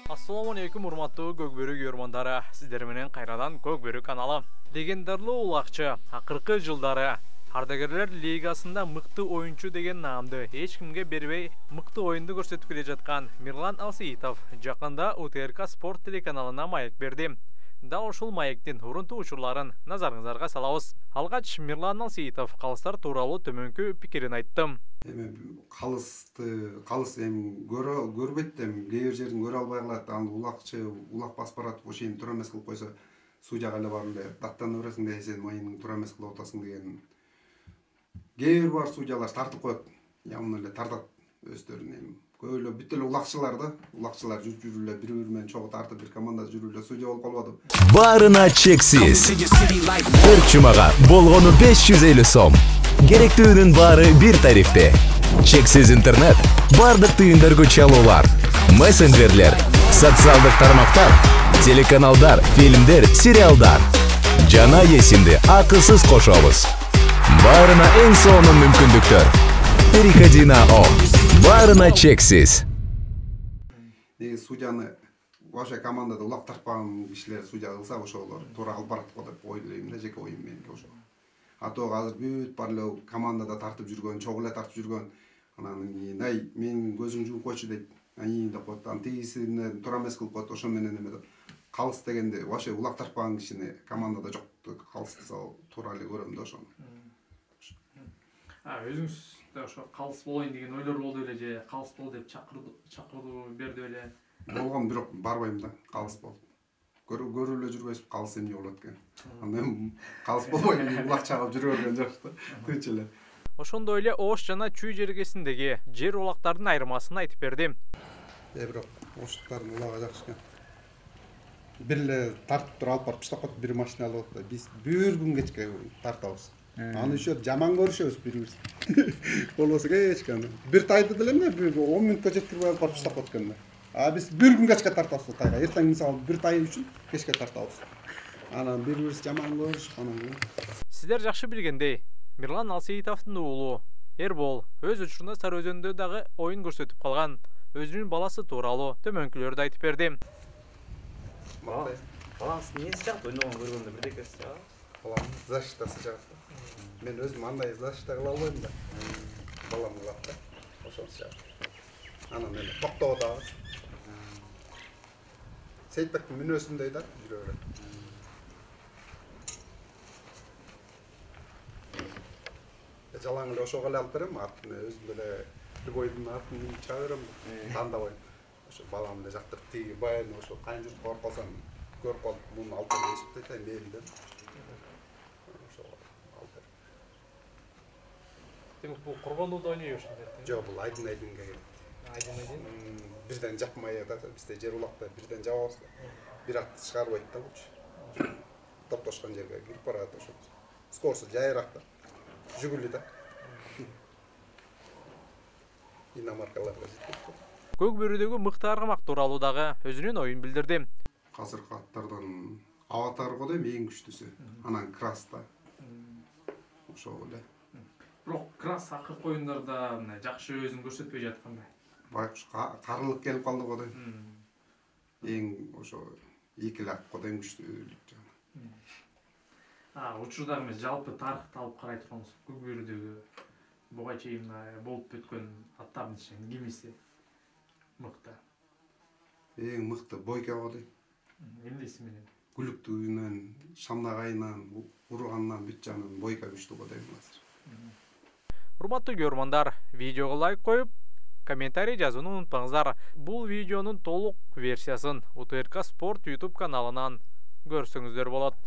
Assalamu alaikum урматтуу Көкбөрү көрмандары. Сиздер менен кайрадан Көкбөрү каналы. Легендарлуу улакчы акыркы жылдары Ардагерлер лигасында мыкты оюнчу деген наамды эч кимге бербей мыкты оюнду көрсөтүп келе жаткан Мирлан Алсеитов жакында УТРК спорт телеканалына маек берди. Дал ушул маектин урунтуу учурларын назарыңыздарга салабыз. Алгач Мирлан Алсеитов калыстар тууралуу төмөнкү пикирин айтты. Калыс эми көрбөйт эми кээ бир жерин көрө албай калат. Аны улак басып баратып ошентип туура эмес кылып койсо судьяга эле барып эле даттана бересиң да сен майыңды туура эмес кылып атасың деген. Кээ бир бар судьялар тартып коет. Явно эле тартат өздөрүн эми. Көп эле бүт эле улакчылар жүрүп эле бири-бири менен чогуу тартып бир команда жүрүп эле судья болуп калбады. Барына чексиз. Бир чумага болгону 550 сом. Керектүүнүн баары бир тарифте. Чексиз интернет, бардык тыйындарга чалуулар, мессенджерлер, социалдык тармактар, телеканалдар, фильмдер, сериалдар. Жана эсимди акысыз кошобуз. Барына эң сонун мүмкүндүктөр. Переходи на ОМ. Барына чексиз. Судьяны ваша командада улак тартпаган кишилер судья кылса ошолор туура алып барат го деп ойлойм да, жеке оюм менен ошо. Ато азыр бүт бар эле командада тартып жүргөн, чогуу эле тартып жүргөн. Анан ай мен көзүң жумуп койчу дейт. Ай деп коет. Аны тигисине туура эмес кылып коет. Ошо менен эме калыс дегенде вообще улак тартпаган кишини командада жок калыс кылса туура эле көрөм да ошону. Өзүңүз да ошо калыс болоюн деген ойлор болду эле же калыс бол деп чакыруу берди эле? Болгон, бирок барбайм да, калыс болуп. Көрүп эле жүрбөйсүз, калыс эмне болот экен. Андан калыс болбой улак чагып жүрө берген жакшы да. Тынч эле. Ошондой эле Ош жана Чүй жергесиндеги жер улактардын айырмасын айтып берди. Бирок Оштуктардын улагы жакшы экен. Бир эле тартып туруп алып барып таштап коет, бир машина алып атат. Биз бир күн кечке тартабыз. Аны үчөө жаман көрүшөбүз бири-бирибиз. Болбосо кечке бир тайды деле эмне 10 мүнөткө жеткирип алып барып таштап коет экен. Биз бир күн кечке тартабыз тайга. Эртең мисалы бир тай үчүн кечке тартабыз. Анан бири-бирибиз жаман көрүшүп анан. Сиздер жакшы билгендей, Мирлан Алсеитовдун уулу Эрбол өз учурунда Сары Өзөндө дагы оюн көрсөтүп калган. Өзүнүн баласы тууралуу төмөнкүлөрдү айтып берди. Балаңыз эмнеси жакты ойногон көргөндө бирдекеси жагат? Балам защитасы жагат. Мен өзүм андай защита кыла албайм да. Балам кылат да. Ошол жагат. Анан мен токтоо дагы. Сейтбектин мүнөзүндөй да жүрө берет. Жалаң эле ошого эле алып берем, атын өзүм эле любойдун атын чыга берем, тандабайм. Ошо балам эле жактырып тиги баягы ошо кайын журт барып калсам көрүп калып, муну алып берип дейт, мейли деп. Ошо алып берем. Демек бул кургондоодо ойнойбуз ошондой. Жок, бул айдынга келет. Бирден жапмай да, бизде жер улакта бирден жабабыз да. Бир ат чыгарбайт да бул. Топтошкон жерге кирип барат ошо. Скоросу жайыраак да. Жигули да. Иномаркаларга жетет. Көкбөрүдөгү мыкты аргамак тууралуу дагы өзүнүн оюн билдирди. Азыркы аттардан Аватар го дейм эң күчтүүсү. Анан Крас да. Ошол эле. Бирок Крас акыркы оюндарда жакшы өзүн көрсөтпөй жаткандай. Байкуш карылык келип калды го дейм. Эң ошо эки ат го дейм күчтүүлүк жана. Учурдагы эмес, жалпы тарыхты алып карай турганбыз. Көкбөрүдөгү буга чейин болуп өткөн аттардын ичинен кимиси мыкты? Эң мыкты Бойко го дейм. Эмнеси менен? Күлүктүгүнөн, шамнагайынан, урганынан бүт жагынан Бойко күчтүү го дейм азыр. Урматтуу көрөрмандар, видеого лайк коюп, комментарий жазууну унутпаңыздар. Бул видеонун толук версиясын УТРК Спорт YouTube каналынан көрсөңүздөр болот.